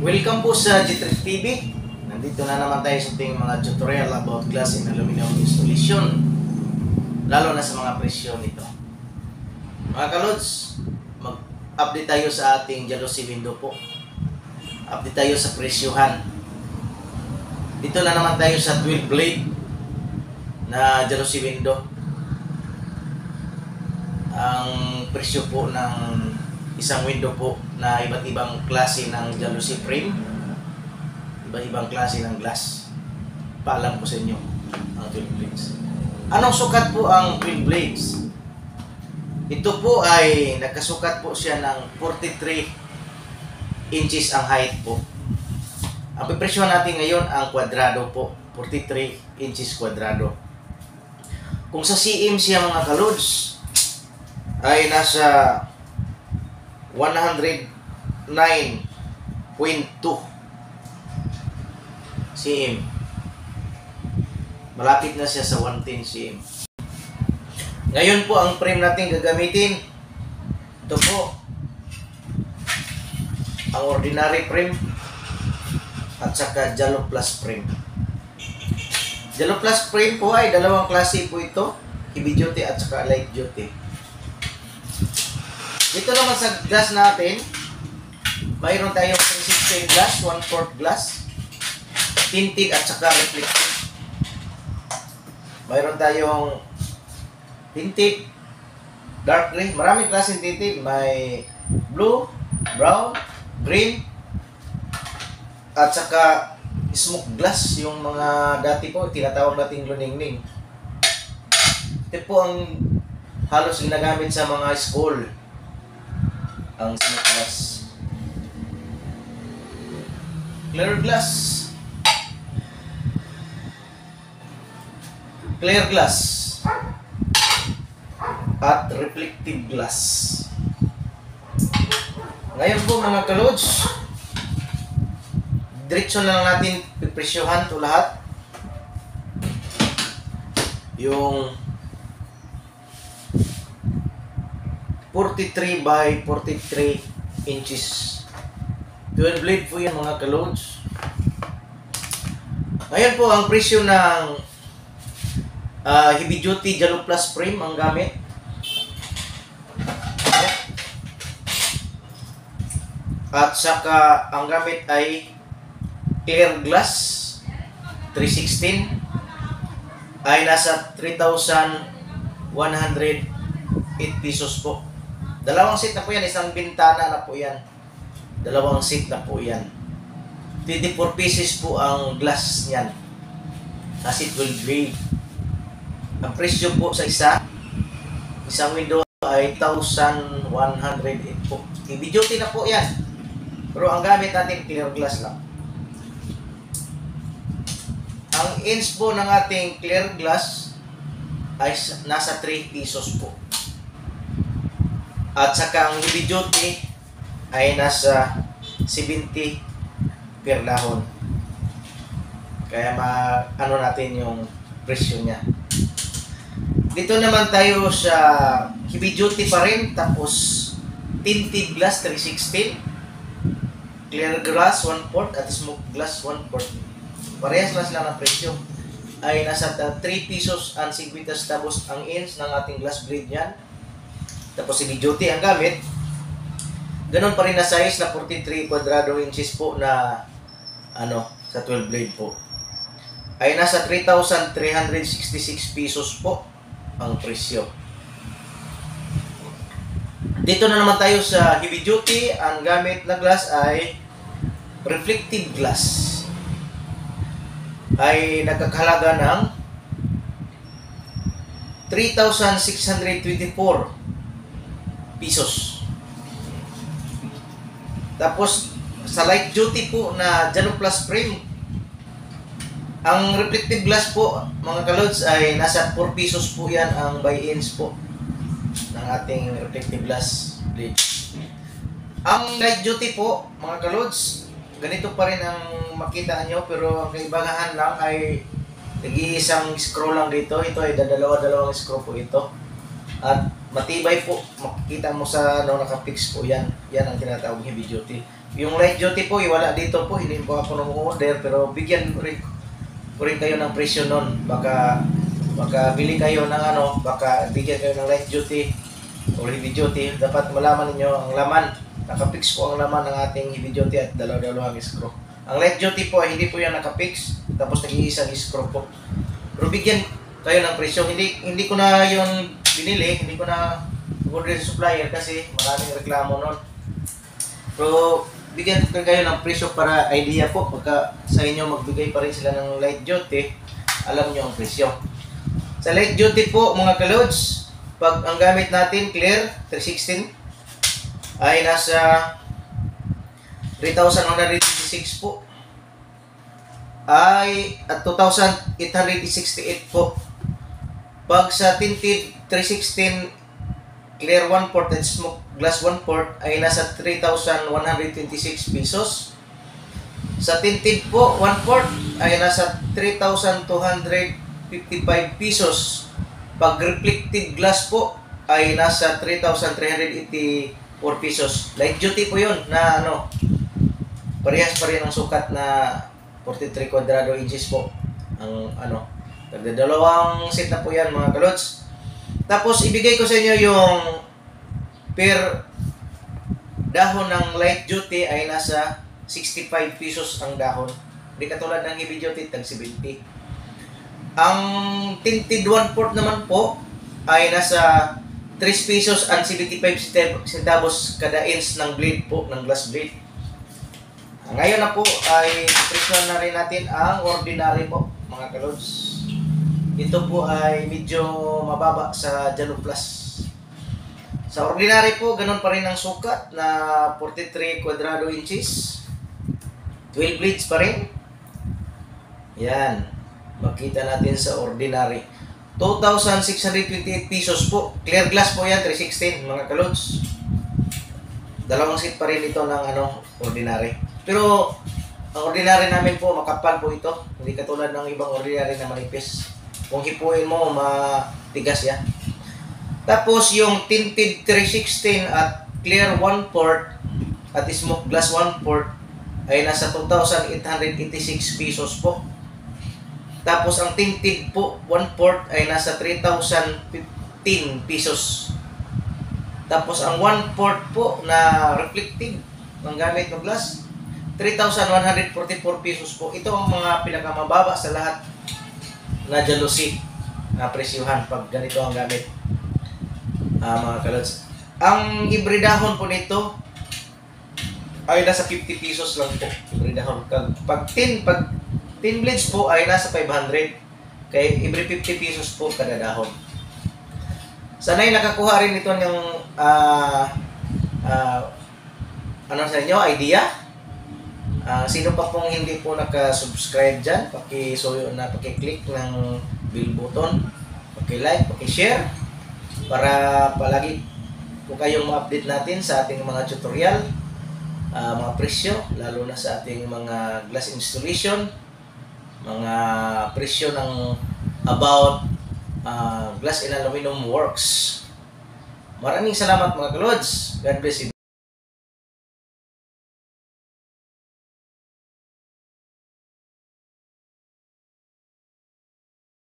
Welcome po sa G-Trick TV. Nandito na naman tayo sa ating mga tutorial about glass and aluminum installation, lalo na sa mga presyo nito. Mga kalods, mag-update tayo sa ating jalousie window po. Update tayo sa presyohan. Dito na naman tayo sa 12 blade na jalousie window. Ang presyo po ng isang window po na iba't ibang klase ng jalousie frame, iba't ibang klase ng glass. Paalam ko sa inyo ang 12 blades. Anong sukat po ang 12 blades? Ito po ay nagkasukat po siya ng 43 inches ang height po. Ang pipresyo natin ngayon ang kwadrado po, 43 inches kwadrado. Kung sa cm siya mga kalods ay nasa 109.2 cm. Malapit na siya sa 110 cm. Ngayon po ang frame natin gagamitin. Ito po ang ordinary frame at saka Jallo Plus frame. Jallo Plus frame po ay dalawang klase po ito, heavy duty at saka light duty. Dito naman sa glass natin, mayroon tayong 360 glass, 1/4 glass, tinted at saka reflective. Mayroon tayong tinted, dark gray, maraming klaseng tinted. May blue, brown, green, at saka smoke glass, yung mga dati po tinatawag nating luningning. Ito po ang halos ginagamit sa mga school, ang smoke glass. Clear glass, clear glass at reflective glass. Ngayon po mga kalods, diretso na lang natin pipresyohan ito lahat. Yung 43 by 43 inches. 12 blade po yan mga kalods. Ngayon po ang presyo ng heavy duty Jallo Plus frame ang gamit. At saka ang gamit ay clear glass 316 ay nasa 3,108 pesos po. Dalawang seat na po yan, isang bintana na po yan. Dalawang seat na po yan. 24 pieces po ang glass niyan. Nasa 12 grade. Ang presyo po sa isang window ay 1,108 po. Heavy duty na po yan. Pero ang gamit natin clear glass lang. Ang inch po ng ating clear glass ay nasa 3 pesos po. At saka ang heavy duty ay nasa 70 per dahon. Kaya ano natin yung presyo niya. Dito naman tayo sa heavy duty pa rin, tapos tinted glass 316, clear glass 1/4 at smoke glass 1/4. Parehas lang sila ng presyo. Ay nasa 3 pesos ang 50 tapos ang inch ng ating glass blade yan. Tapos heavy duty ang gamit. Ganon pa rin na size na 43 kwadrado inches po na sa 12 blade po. Ay nasa 3,366 pesos po ang presyo. Dito na naman tayo sa heavy duty. Ang gamit na glass ay reflective glass. Ay nagkakahalaga ng 3,624 pesos. Tapos sa light duty po na Jallo Plus frame, ang reflective glass po mga kalods ay nasa 4 pesos po yan ang by inch po ng ating reflective glass blade. Ang light duty po mga kalods, ganito pa rin ang makita nyo, pero ang kaibahan lang ay nag-iisang screw lang dito. Ito ay dalawang screw po ito. At matibay po, makikita mo sa nakapix po yan. Yan ang tinatawag heavy duty. Yung light duty po, wala dito po, hindi po ako nang-order, pero bigyan ko rin kayo ng presyo nun. Baka bili kayo ng ano, baka bigyan kayo ng light duty or heavy duty. Dapat malaman niyo ang laman. Nakapix po ang laman ng ating heavy duty at dalawang screw. Ang light duty po ay hindi po yan nakapix, tapos nag-iisang screw po. Pero bigyan kayo ng presyo. Hindi ko na yung binili, hindi ko na order sa supplier kasi maraming reklamo nun. Pero bigyan kayo ng presyo para idea po. Pagka sa inyo magbigay pa rin sila ng light duty, alam nyo ang presyo. Sa light duty po mga kalods, pag ang gamit natin clear 316 ay nasa 3,156 po ay at 2,868 po. Pag sa tinted 316 clear 1 port at smoke glass 1 port ay nasa 3,126 pesos. Sa tinted po 1 port ay nasa 3,255 pesos. Pag reflective glass po ay nasa 3,384 pesos. Light duty po yun na ano, parehas pa rin ang sukat na 43 quadrado inches po ang ano. Dalawang set na po yan mga kalods. Tapos ibigay ko sa inyo yung per dahon ng light duty ay nasa 65 pesos ang dahon. Hindi katulad ng heavy duty, tag 70. Ang tinted 1 port naman po ay nasa 3 pesos and 75 centavos kada inch ng blade po, ng glass blade. Ngayon na po ay presyon na rin natin ang ordinary po mga kalods. Ito po ay medyo mababa sa Jano Plus. Sa ordinary po, ganun pa rin ang sukat na 43 quadrado inches. 12 blades pa rin. Yan. Makita natin sa ordinary. 2,628 pesos po. Clear glass po yan, 316 mga kalods. Dalawang seat pa rin ito ng ano, ordinary. Pero ang ordinary namin po, makapal po ito. Hindi katulad ng ibang ordinary na manipis. Kung hipuin mo, matigas yan. Tapos yung tinted 316 at clear 1 port at smoke glass 1 port ay nasa 2,886 pesos po. Tapos ang tinted po 1 port ay nasa 3,015 pesos. Tapos ang 1 port po na reflective ng gamit ng glass 3,144 pesos po. Ito ang mga pinakamababa sa lahat na jealousy na presyuhan pag ganito ang gamit mga kalods. Ang hibridahon po nito ay nasa 50 pesos lang po. Hibridahon. Pag 10 blades po ay nasa 500. Kaya every 50 pesos po kada dahon. Sana'y nakakuha rin ito ng ano sa inyo, idea. Sino pa pong hindi po naka-subscribe dyan, paki-click ng bell button, paki-like, paki-share para palagi po kayong ma-update natin sa ating mga tutorial, mga presyo, lalo na sa ating mga glass installation, mga presyo ng about glass and aluminum works. Maraming salamat mga kalods. God bless you.